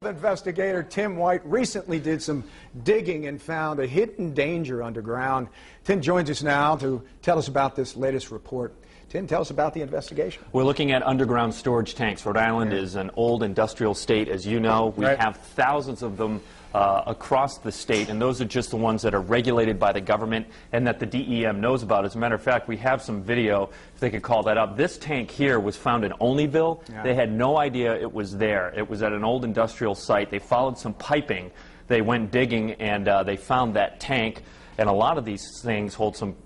Investigator Tim White recently did some digging and found a hidden danger underground. Tim joins us now to tell us about this latest report. Tim, tell us about the investigation. We're looking at underground storage tanks. Rhode Island is an old industrial state, as you know. We have thousands of them across the state, and those are just the ones that are regulated by the government and that the DEM knows about. As a matter of fact, we have some video, if they could call that up. This tank here was found in Olneyville. They had no idea it was there. It was at an old industrial site. They followed some piping. They went digging, and they found that tank, and a lot of these things hold some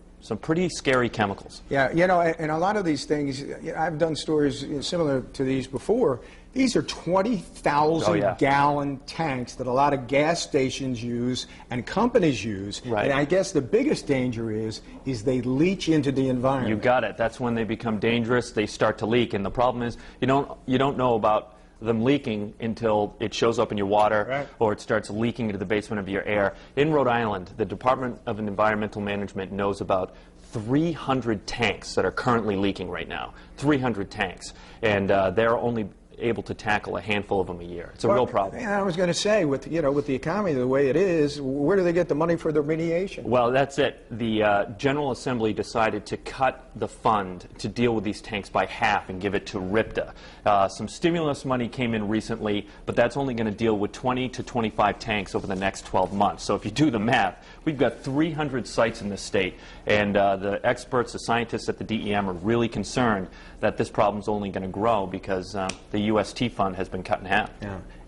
pretty scary chemicals. Yeah, you know, and a lot of these things, I've done stories similar to these before. These are 20,000 gallon tanks that a lot of gas stations use and companies use. And I guess the biggest danger is they leach into the environment. You got it. That's when they become dangerous. They start to leak, and the problem is you don't know about them leaking until it shows up in your water or it starts leaking into the basement of your air. In Rhode Island, the Department of Environmental Management knows about 300 tanks that are currently leaking right now. 300 tanks. And they're only able to tackle a handful of them a year. It's a real problem. I was going to say, with the economy the way it is, where do they get the money for the remediation? Well, that's it. The General Assembly decided to cut the fund to deal with these tanks by half and give it to RIPTA. Some stimulus money came in recently, but that's only going to deal with 20 to 25 tanks over the next 12 months. So if you do the math, we've got 300 sites in the state, and the experts, the scientists at the DEM are really concerned that this problem is only going to grow because the UST fund has been cut in half.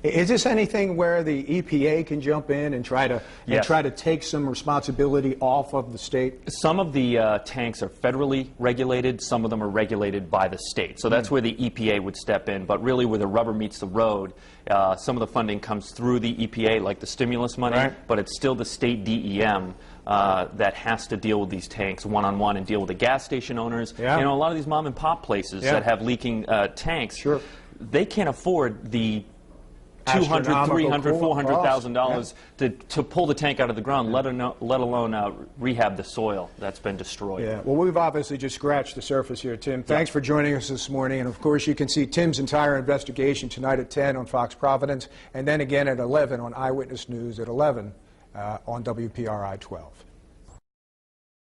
Is this anything where the EPA can jump in and try to take some responsibility off of the state? Some of the tanks are federally regulated. Some of them are regulated by the state. So that's where the EPA would step in. But really, where the rubber meets the road, some of the funding comes through the EPA, like the stimulus money. But it's still the state DEM that has to deal with these tanks one-on-one and deal with the gas station owners. You know, a lot of these mom-and-pop places that have leaking tanks, they can't afford the $200,000, $300,000, $400,000 to pull the tank out of the ground, let alone rehab the soil that's been destroyed. Well, we've obviously just scratched the surface here, Tim. Thanks for joining us this morning. And, of course, you can see Tim's entire investigation tonight at 10 on Fox Providence, and then again at 11 on Eyewitness News at 11 on WPRI 12.